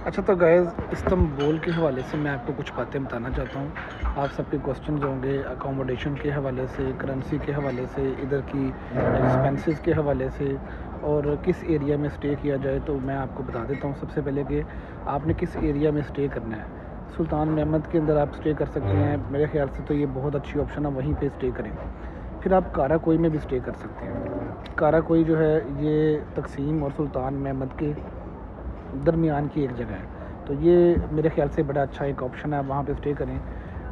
अच्छा तो guys Istanbul के हवाले से मैं आपको कुछ बातें बताना चाहता हूँ। आप सबके क्वेश्चंस होंगे अकोमोडेशन के हवाले से, करेंसी के हवाले से, इधर की एक्सपेंसेस के हवाले से और किस एरिया में स्टे किया जाए। तो मैं आपको बता देता हूँ सबसे पहले कि आपने किस एरिया में स्टे करना है। सुल्तान महमद के अंदर आप स्टे कर सकते हैं, मेरे ख़्याल से तो ये बहुत अच्छी ऑप्शन है, वहीं पे स्टे करें। फिर आप कारा कोई में भी स्टे कर सकते हैं। कारा कोई जो है ये तकसीम और सुल्तान महमद के दरमियान की एक जगह है, तो ये मेरे ख़्याल से बड़ा अच्छा एक ऑप्शन है, आप वहाँ पे स्टे करें।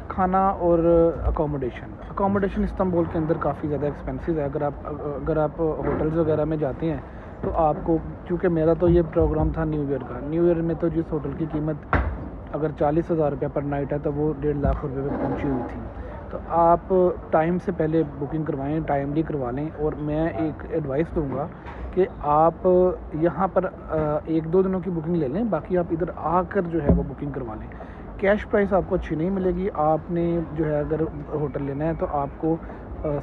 खाना और अकोमोडेशन इस्तांबुल के अंदर काफ़ी ज़्यादा एक्सपेंसिव है। अगर आप होटल्स वगैरह में जाते हैं तो आपको, क्योंकि मेरा तो ये प्रोग्राम था न्यू ईयर में, तो जिस होटल की कीमत अगर 40,000 रुपये पर नाइट है तो वो 1.5 लाख रुपये पे पहुंची हुई थी। तो आप टाइम से पहले बुकिंग करवाएं, टाइमली करवा लें। और मैं एक एडवाइस दूंगा कि आप यहाँ पर 1-2 दिनों की बुकिंग ले लें, बाकी आप इधर आकर जो है वो बुकिंग करवा लें। कैश प्राइस आपको अच्छी नहीं मिलेगी। आपने जो है अगर होटल लेना है तो आपको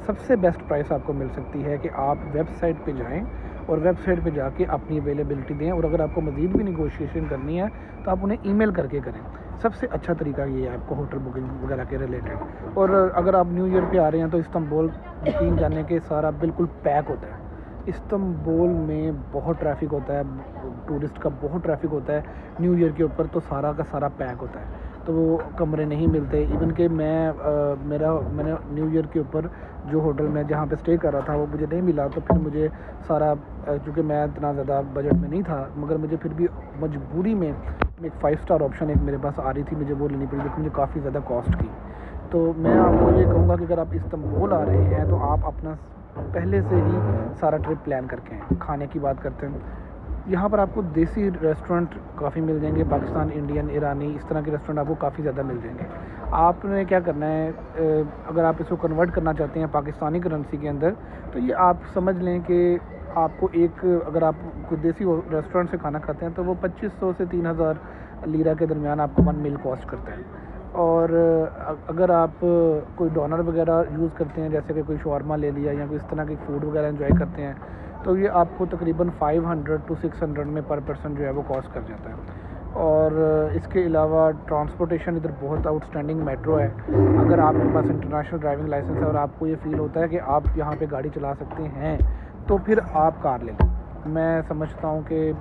सबसे बेस्ट प्राइस आपको मिल सकती है कि आप वेबसाइट पे जाएं और वेबसाइट पे जाके अपनी अवेलेबिलिटी दें। और अगर आपको मज़ीद भी निगोशिएशन करनी है तो आप उन्हें ईमेल करके करें। सबसे अच्छा तरीका ये है आपको होटल बुकिंग वगैरह के रिलेटेड। और अगर आप न्यू ईयर पे आ रहे हैं तो इस्तांबुल बुकिंग जाने के सारा बिल्कुल पैक होता है। इस्तांबुल में बहुत ट्रैफिक होता है, टूरिस्ट का बहुत ट्रैफिक होता है। न्यू ईयर के ऊपर तो सारा का सारा पैक होता है, तो वो कमरे नहीं मिलते। इवन कि मैंने न्यू ईयर के ऊपर जो होटल में जहाँ पे स्टे कर रहा था वो मुझे नहीं मिला, तो फिर मुझे सारा, चूँकि मैं इतना ज़्यादा बजट में नहीं था, मगर मुझे फिर भी मजबूरी में एक 5 स्टार ऑप्शन एक मेरे पास आ रही थी, मुझे वो लेनी पड़ी, जो मुझे काफ़ी ज़्यादा कॉस्ट की। तो मैं आपको ये कहूँगा कि अगर आप इस्तांबुल आ रहे हैं तो आप अपना पहले से ही सारा ट्रिप प्लान करके आएँ। खाने की बात करते हैं, यहाँ पर आपको देसी रेस्टोरेंट काफ़ी मिल जाएंगे, पाकिस्तान, इंडियन, ईरानी, इस तरह के रेस्टोरेंट आपको काफ़ी ज़्यादा मिल जाएंगे। आपने क्या करना है, अगर आप इसको कन्वर्ट करना चाहते हैं पाकिस्तानी करेंसी के अंदर, तो ये आप समझ लें कि आपको अगर आप कोई देसी रेस्टोरेंट से खाना खाते हैं तो वो 2500 से 3000 लीरा के दरमियान आपको 1 मील कॉस्ट करता है। और अगर आप कोई डोनर वगैरह यूज़ करते हैं, जैसे कि कोई शवारमा ले लिया या कोई इस तरह की फ़ूड वगैरह एंजॉय करते हैं, तो ये आपको तकरीबन 500 टू 600 में पर पर्सन जो है वो कॉस्ट कर जाता है। और इसके अलावा ट्रांसपोर्टेशन इधर बहुत आउटस्टैंडिंग मेट्रो है। अगर आपके पास इंटरनेशनल ड्राइविंग लाइसेंस है और आपको ये फ़ील होता है कि आप यहाँ पे गाड़ी चला सकते हैं, तो फिर आप कार ले लें। मैं समझता हूँ कि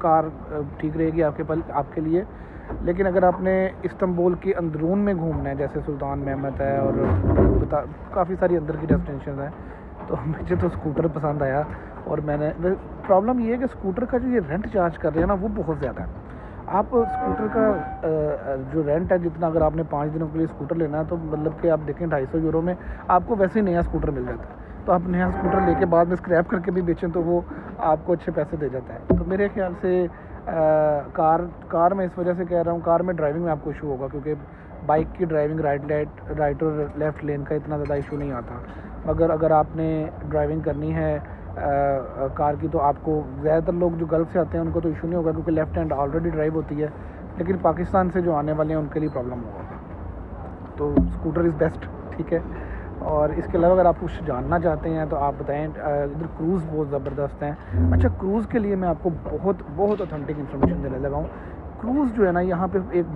कार ठीक रहेगी आपके लिए। लेकिन अगर आपने इस्तांबुल के अंदरून में घूमना है, जैसे सुल्तान महमद है और काफ़ी सारी अंदर की डेस्टिनेशन हैं, तो मुझे तो स्कूटर पसंद आया। और प्रॉब्लम ये है कि स्कूटर का जो ये रेंट चार्ज कर रहे हैं ना, वो बहुत ज़्यादा है। आप स्कूटर का जो रेंट है, जितना अगर आपने 5 दिनों के लिए स्कूटर लेना है, तो मतलब कि आप देखें 250 यूरो में आपको वैसे ही नया स्कूटर मिल जाता है। तो आप नया स्कूटर लेके बाद में स्क्रैप करके भी बेचें तो वो आपको अच्छे पैसे दे जाता है। तो मेरे ख्याल से कार में इस वजह से कह रहा हूँ, कार में ड्राइविंग में आपको इशू होगा, क्योंकि बाइक की ड्राइविंग राइट और लेफ़्ट लेन का इतना ज़्यादा इशू नहीं आता। मगर अगर आपने ड्राइविंग करनी है कार की, तो आपको, ज़्यादातर लोग जो गल्फ़ से आते हैं उनको तो इशू नहीं होगा, क्योंकि लेफ़्ट हैंड ऑलरेडी ड्राइव होती है। लेकिन पाकिस्तान से जो आने वाले हैं उनके लिए प्रॉब्लम होगा। तो स्कूटर इज़ बेस्ट, ठीक है। और इसके अलावा अगर आप कुछ जानना चाहते हैं तो आप बताएं। इधर क्रूज़ बहुत ज़बरदस्त हैं। अच्छा, क्रूज़ के लिए मैं आपको बहुत बहुत ऑथेंटिक इन्फॉर्मेशन देने लगा हूँ। क्रूज़ जो है ना, यहाँ पे एक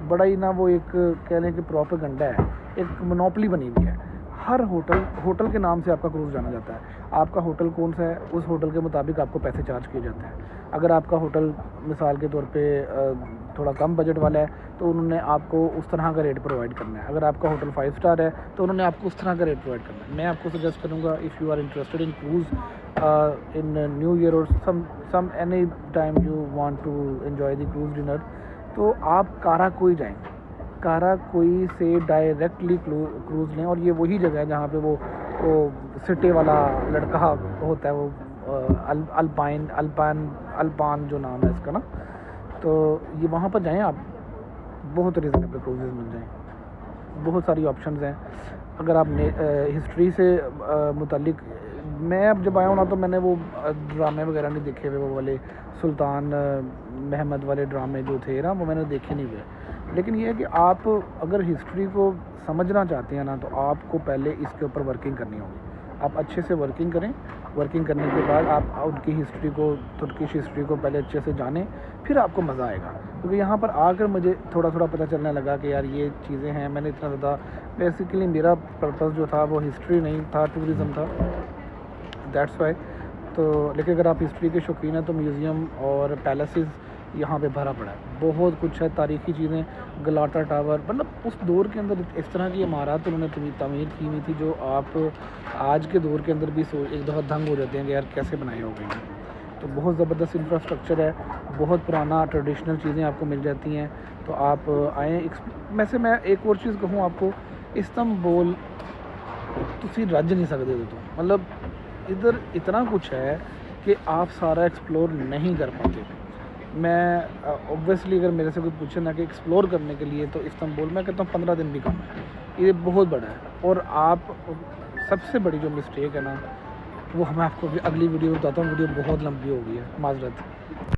बड़ा ही ना, वो एक कह लें कि प्रोपेगेंडा है, एक मोनोपोली बनी हुई है। हर होटल के नाम से आपका क्रूज़ जाना जाता है। आपका होटल कौन सा है, उस होटल के मुताबिक आपको पैसे चार्ज किए जाते हैं। अगर आपका होटल मिसाल के तौर पे थोड़ा कम बजट वाला है, तो उन्होंने आपको उस तरह का रेट प्रोवाइड करना है। अगर आपका होटल 5 स्टार है तो उन्होंने आपको उस तरह का रेट प्रोवाइड करना है। मैं आपको सजेस्ट करूँगा, if you are interested in cruise in new year और some any time you want to enjoy the cruise dinner, तो आप काराकोई जाएँ। काराकोई से डायरेक्टली क्रूज़ लें। और ये वही जगह है जहाँ पे वो सिटे वाला लड़का होता है, वो अल्पान जो नाम है इसका ना, तो ये वहाँ पर जाएं आप, बहुत रीज़नेबल क्रूज़ेस मिल जाएं। बहुत सारी ऑप्शंस हैं। अगर आप हिस्ट्री से मुतालिक, मैं अब जब आया हूँ ना, तो मैंने वो ड्रामे वगैरह नहीं देखे हुए, वो वाले सुल्तान महमद वाले ड्रामे जो थे ना, वो मैंने देखे नहीं हुए। लेकिन ये है कि आप अगर हिस्ट्री को समझना चाहते हैं ना, तो आपको पहले इसके ऊपर वर्किंग करनी होगी। आप अच्छे से वर्किंग करें। वर्किंग करने के बाद आप उनकी हिस्ट्री को, तुर्किश हिस्ट्री को पहले अच्छे से जानें, फिर आपको मज़ा आएगा। क्योंकि यहाँ पर आकर मुझे थोड़ा थोड़ा पता चलने लगा कि यार ये चीज़ें हैं। मैंने इतना ज़्यादा, बेसिकली मेरा पर्पस जो था वो हिस्ट्री नहीं था, टूरिज़म था, दैट्स वाई। तो लेकिन अगर आप हिस्ट्री के शौकीन हैं तो म्यूज़ियम और पैलेसेस यहाँ पे भरा पड़ा है, बहुत कुछ है, तारीख़ी चीज़ें, गलाटा टावर, मतलब उस दौर के अंदर इस तरह की इमारत उन्होंने तमीर की हुई थी जो आप आज के दौर के अंदर भी एक दफ़ा दंग हो जाते हैं कि यार कैसे बनाए हो गए हैं। तो बहुत ज़बरदस्त इंफ्रास्ट्रक्चर है, बहुत पुराना ट्रेडिशनल चीज़ें आपको मिल जाती हैं। तो आप आएँ। वैसे मैं एक और चीज़ कहूँ आपको, इस्तांबुल तुसी रज नहीं सकते तो, मतलब इधर इतना कुछ है कि आप सारा एक्सप्लोर नहीं कर पाते। मैं ऑब्वियसली अगर मेरे से कोई पूछे ना कि एक्सप्लोर करने के लिए, तो इस्तांबुल मैं कहता हूँ 15 दिन भी कम है। ये बहुत बड़ा है। और आप, सबसे बड़ी जो मिस्टेक है ना, वो मैं आपको अगली वीडियो में बताता हूँ, वीडियो बहुत लंबी हो गई है, माजरत।